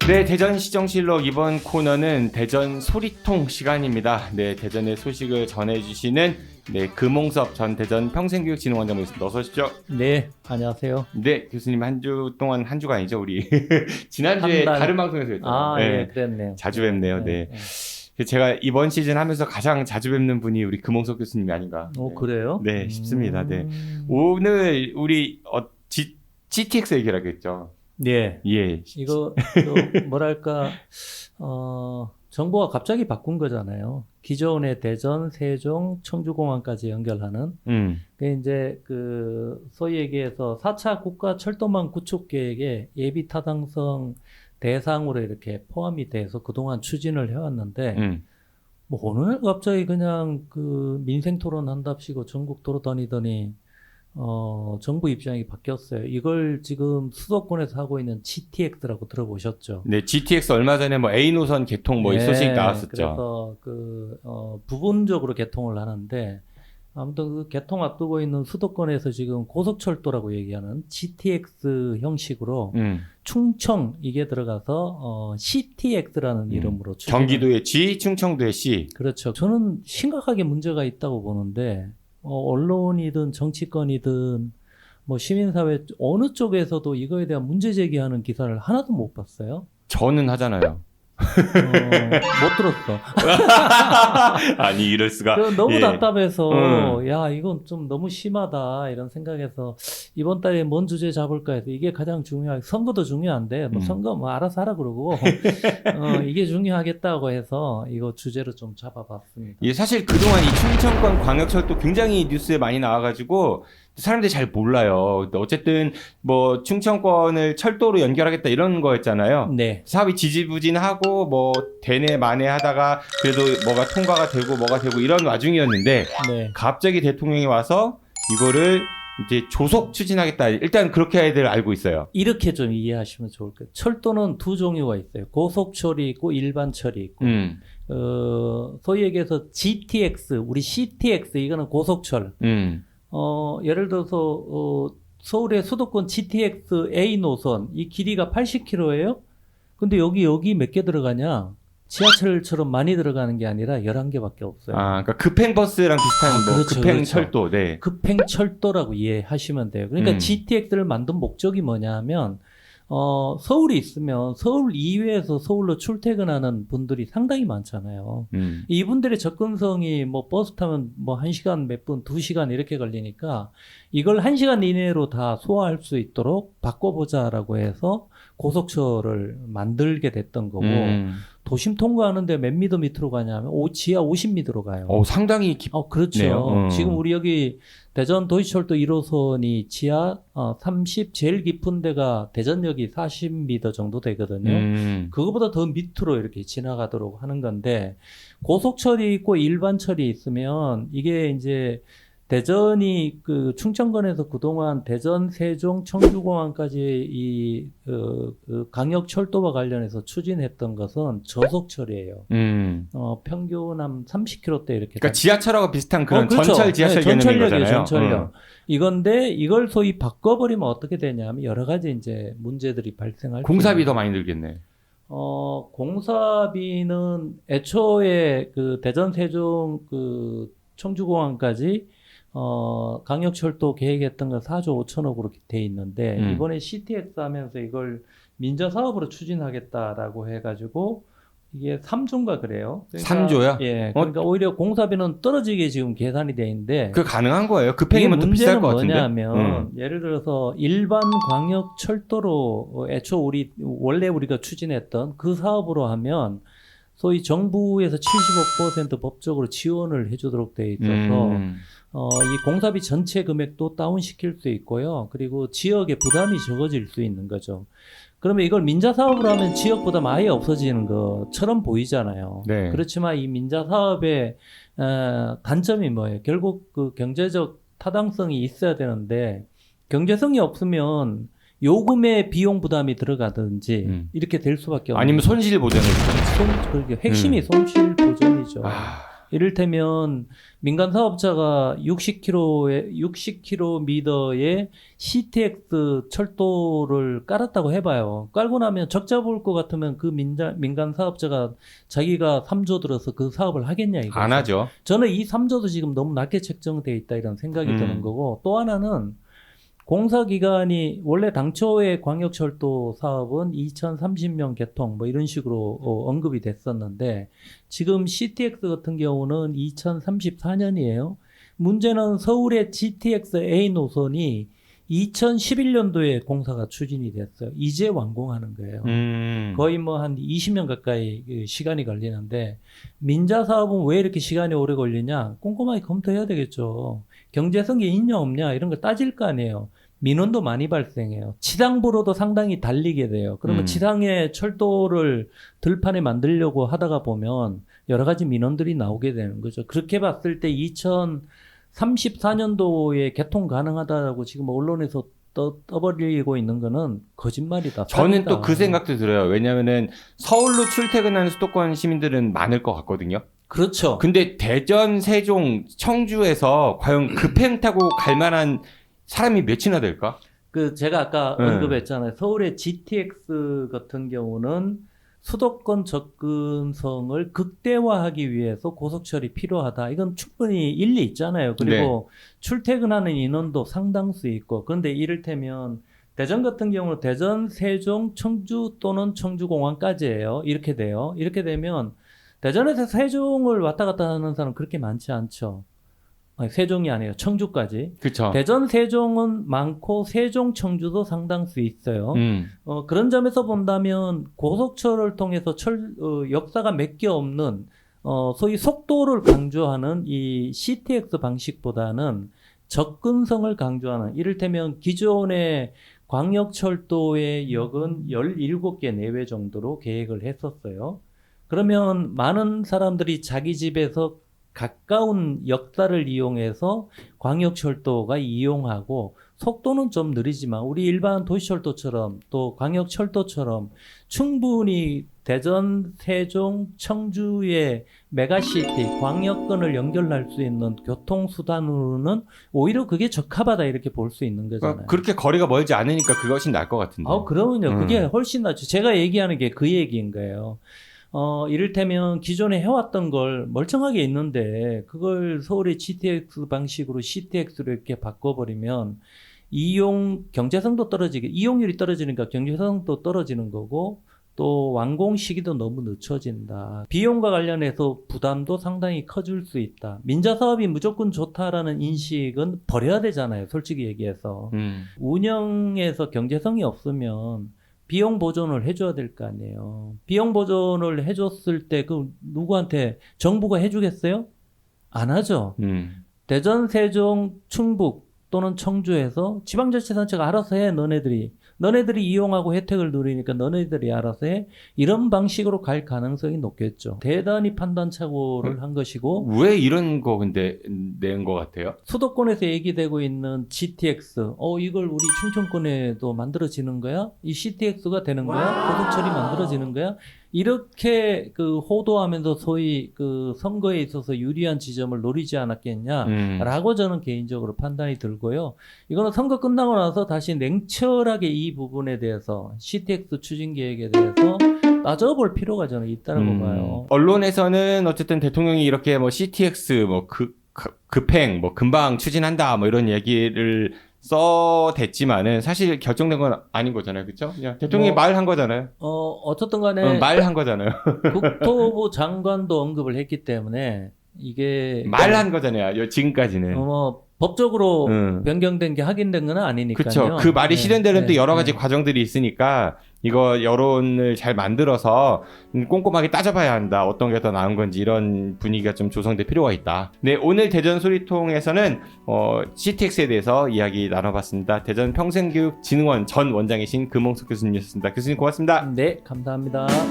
네, 대전시정실록 이번 코너는 대전 소리통 시간입니다. 네, 대전의 소식을 전해주시는 금홍섭 전 대전 평생교육진흥원장 모셨습니다. 어서 오십시오. 네, 안녕하세요. 네, 교수님 한 주 동안 한 주가 아니죠, 우리 지난주에 다른 방송에서 했잖아요. 네, 그랬네요. 자주 뵙네요. 네. 제가 이번 시즌 하면서 가장 자주 뵙는 분이 우리 금홍섭 교수님이 아닌가. 그래요? 네, 싶습니다. 네. 오늘 우리 GTX 얘기를 하겠죠. 네. 예. 이거 뭐랄까 정보가 갑자기 바꾼 거잖아요. 기존의 대전, 세종, 청주공항까지 연결하는. 이제 소위 얘기해서 4차 국가 철도망 구축 계획의 예비 타당성 대상으로 이렇게 포함이 돼서 그동안 추진을 해왔는데 뭐 오늘 갑자기 그냥 민생 토론 한답시고 전국 돌아다니더니 정부 입장이 바뀌었어요. 이걸 지금 수도권에서 하고 있는 GTX라고 들어보셨죠? 네, GTX 얼마 전에 뭐 A 노선 개통 이 소식 나왔었죠. 그래서 부분적으로 개통을 하는데 아무튼 그 개통 앞두고 있는 수도권에서 지금 고속철도라고 얘기하는 GTX 형식으로 충청 이게 들어가서 CTX라는 이름으로 경기도의 G, 충청도의 C. 그렇죠. 저는 심각하게 문제가 있다고 보는데 언론이든 정치권이든 뭐 시민사회 어느 쪽에서도 이거에 대한 문제 제기하는 기사를 하나도 못 봤어요. 저는 하잖아요. 못 들었어. 아니 이럴 수가. 너무 답답해서 야 이건 좀 너무 심하다 이런 생각해서 이번 달에 뭔 주제 잡을까 해서 이게 가장 중요하게 선거도 중요한데 뭐 선거 뭐 알아서 하라 그러고 이게 중요하겠다고 해서 이거 주제로 좀 잡아봤습니다. 예, 사실 그동안 이 충청권 광역철도 굉장히 뉴스에 많이 나와가지고 사람들이 잘 몰라요. 어쨌든 뭐 충청권을 철도로 연결하겠다 이런 거였잖아요. 네. 사업이 지지부진하고 뭐 되네 마네 하다가 그래도 뭐가 통과가 되고 뭐가 되고 이런 와중이었는데 갑자기 대통령이 와서 이거를 이제 조속 추진하겠다. 일단 그렇게들 알고 있어요. 이렇게 좀 이해하시면 좋을 거예요. 철도는 두 종류가 있어요. 고속철이 있고 일반철이 있고. 소위 얘기해서 GTX, 우리 CTX 이거는 고속철. 예를 들어서 서울의 수도권 GTX A 노선 이 길이가 80km예요. 근데 여기 몇 개 들어가냐? 지하철처럼 많이 들어가는 게 아니라 11개밖에 없어요. 그러니까 급행버스랑 비슷한 그렇죠, 급행철도. 그렇죠. 네. 급행철도라고 이해하시면 돼요. 그러니까 GTX를 만든 목적이 뭐냐 하면 서울이 있으면 서울 이외에서 서울로 출퇴근하는 분들이 상당히 많잖아요. 이분들의 접근성이 뭐 버스 타면 뭐 1시간 몇 분, 2시간 이렇게 걸리니까 이걸 1시간 이내로 다 소화할 수 있도록 바꿔보자라고 해서 고속철을 만들게 됐던 거고 도심 통과하는데 몇 미터 밑으로 가냐면 지하 50미터로 가요. 상당히 그렇죠. 지금 우리 여기 대전 도시철도 1호선이 지하 30 제일 깊은 데가 대전역이 40m 정도 되거든요. 그거보다 더 밑으로 이렇게 지나가도록 하는 건데 고속철이 있고 일반철이 있으면 이게 이제 대전이 충청권에서 그동안 대전, 세종, 청주공항까지 이 강역철도와 관련해서 추진했던 것은 저속철이에요. 평균 한 30km대 이렇게. 그러니까 지하철하고 비슷한 그런 그렇죠. 전철 지하철 개념인 거잖아요. 전철역. 이건데 이걸 소위 바꿔버리면 어떻게 되냐면 여러 가지 이제 문제들이 발생할. 공사비 더 많이 들겠네. 공사비는 애초에 대전, 세종, 청주공항까지 강역철도 계획했던 건 4조 5천억으로 돼 있는데 이번에 CTX 하면서 이걸 민자사업으로 추진하겠다라고 해가지고 이게 3조인가 그래요. 그러니까, 3조요? 예. 그러니까 오히려 공사비는 떨어지게 지금 계산이 돼 있는데 그 가능한 거예요? 급행이면 더 비쌀 것 같은데. 뭐냐면 예를 들어서 일반 광역철도로 애초 원래 우리가 추진했던 그 사업으로 하면 소위 정부에서 75% 법적으로 지원을 해주도록 돼 있어서 이 공사비 전체 금액도 다운시킬 수 있고요. 그리고 지역의 부담이 적어질 수 있는 거죠. 그러면 이걸 민자사업으로 하면 지역 부담 아예 없어지는 것처럼 보이잖아요. 네. 그렇지만 이 민자사업의 단점이 뭐예요? 결국 경제적 타당성이 있어야 되는데 경제성이 없으면 요금의 비용 부담이 들어가든지 이렇게 될 수밖에 없는. 아니면 손실 보전을. 그러게 핵심이 손실 보전이죠. 이를테면 민간 사업자가 60km의 CTX 철도를 깔았다고 해봐요. 깔고 나면 적자 볼 것 같으면 그 민간 사업자가 자기가 3조 들어서 그 사업을 하겠냐 이거죠. 안 하죠. 저는 이 3조도 지금 너무 낮게 책정돼 있다 이런 생각이 드는 거고, 또 하나는 공사 기간이 원래 당초의 광역철도 사업은 2030년 개통 뭐 이런 식으로 언급이 됐었는데, 지금 CTX 같은 경우는 2034년이에요. 문제는 서울의 GTX A 노선이 2011년도에 공사가 추진이 됐어요. 이제 완공하는 거예요. 거의 뭐 한 20년 가까이 시간이 걸리는데, 민자 사업은 왜 이렇게 시간이 오래 걸리냐? 꼼꼼하게 검토해야 되겠죠. 경제성이 있냐 없냐 이런 거 따질 거 아니에요. 민원도 많이 발생해요. 지상부로도 상당히 달리게 돼요. 그러면 지상에 철도를 들판에 만들려고 하다가 보면 여러 가지 민원들이 나오게 되는 거죠. 그렇게 봤을 때 2034년도에 개통 가능하다고 지금 언론에서 떠버리고 있는 거는 거짓말이다. 저는 또 그 생각도 들어요. 왜냐면은 서울로 출퇴근하는 수도권 시민들은 많을 것 같거든요. 그렇죠. 근데 대전, 세종, 청주에서 과연 급행 타고 갈 만한 사람이 몇이나 될까? 제가 아까 언급했잖아요. 서울의 GTX 같은 경우는 수도권 접근성을 극대화하기 위해서 고속철이 필요하다. 이건 충분히 일리 있잖아요. 그리고 출퇴근하는 인원도 상당수 있고. 그런데 이를테면 대전 같은 경우는 대전, 세종, 청주 또는 청주공항까지예요. 이렇게 돼요. 이렇게 되면 대전에서 세종을 왔다 갔다 하는 사람 그렇게 많지 않죠. 아니, 세종이 아니에요. 청주까지. 그렇죠. 대전, 세종은 많고 세종, 청주도 상당수 있어요. 그런 점에서 본다면 고속철을 통해서 역사가 몇 개 없는 소위 속도를 강조하는 이 CTX 방식보다는 접근성을 강조하는, 이를테면 기존의 광역철도의 역은 17개 내외 정도로 계획을 했었어요. 그러면 많은 사람들이 자기 집에서 가까운 역사를 이용해서 광역철도가 이용하고, 속도는 좀 느리지만 우리 일반 도시철도처럼 또 광역철도처럼 충분히 대전, 세종, 청주의 메가시티, 광역권을 연결할 수 있는 교통수단으로는 오히려 그게 적합하다 이렇게 볼 수 있는 거잖아요. 그렇게 거리가 멀지 않으니까 그것이 나을 것 같은데. 그러면요. 그게 훨씬 낫죠. 제가 얘기하는 게 그 얘기인 거예요. 이를테면 기존에 해왔던 걸 멀쩡하게 있는데 그걸 서울의 GTX 방식으로 CTX로 이렇게 바꿔버리면 경제성도 이용률이 떨어지니까 경제성도 떨어지는 거고, 또 완공 시기도 너무 늦춰진다. 비용과 관련해서 부담도 상당히 커질 수 있다. 민자 사업이 무조건 좋다라는 인식은 버려야 되잖아요. 솔직히 얘기해서. 운영에서 경제성이 없으면 비용 보존을 해줘야 될 거 아니에요. 비용 보존을 해줬을 때 그 누구한테 정부가 해주겠어요? 안 하죠. 대전, 세종, 충북 또는 청주에서 지방자치단체가 알아서 해. 너네들이 이용하고 혜택을 누리니까 너네들이 알아서 해. 이런 방식으로 갈 가능성이 높겠죠. 대단히 판단착오를 한 것이고. 왜 이런 거 근데 낸 것 같아요? 수도권에서 얘기되고 있는 GTX, 이걸 우리 충청권에도 만들어지는 거야? 이 CTX가 되는 거야? 고속철이 만들어지는 거야? 이렇게 호도하면서 소위 선거에 있어서 유리한 지점을 노리지 않았겠냐라고 저는 개인적으로 판단이 들고요. 이거는 선거 끝나고 나서 다시 냉철하게 이 부분에 대해서 CTX 추진 계획에 대해서 따져볼 필요가 저는 있다고 봐요. 언론에서는 어쨌든 대통령이 이렇게 뭐 CTX 급행 금방 추진한다 이런 얘기를 써댔지만은 사실 결정된 건 아닌 거잖아요. 그렇죠? 그냥 대통령이 말한 거잖아요. 어쨌든 간에 말한 거잖아요. 국토부 장관도 언급을 했기 때문에 이게 말한 거잖아요. 지금까지는. 법적으로 변경된 게 확인된 건 아니니까요. 그렇죠. 그 말이 실현되려면 또 여러 가지 과정들이 있으니까 이거 여론을 잘 만들어서 꼼꼼하게 따져봐야 한다. 어떤 게 더 나은 건지 이런 분위기가 좀 조성될 필요가 있다. 네, 오늘 대전 소리통에서는 CTX에 대해서 이야기 나눠봤습니다. 대전 평생교육진흥원 전 원장이신 금홍석 교수님이었습니다. 교수님 고맙습니다. 네, 감사합니다.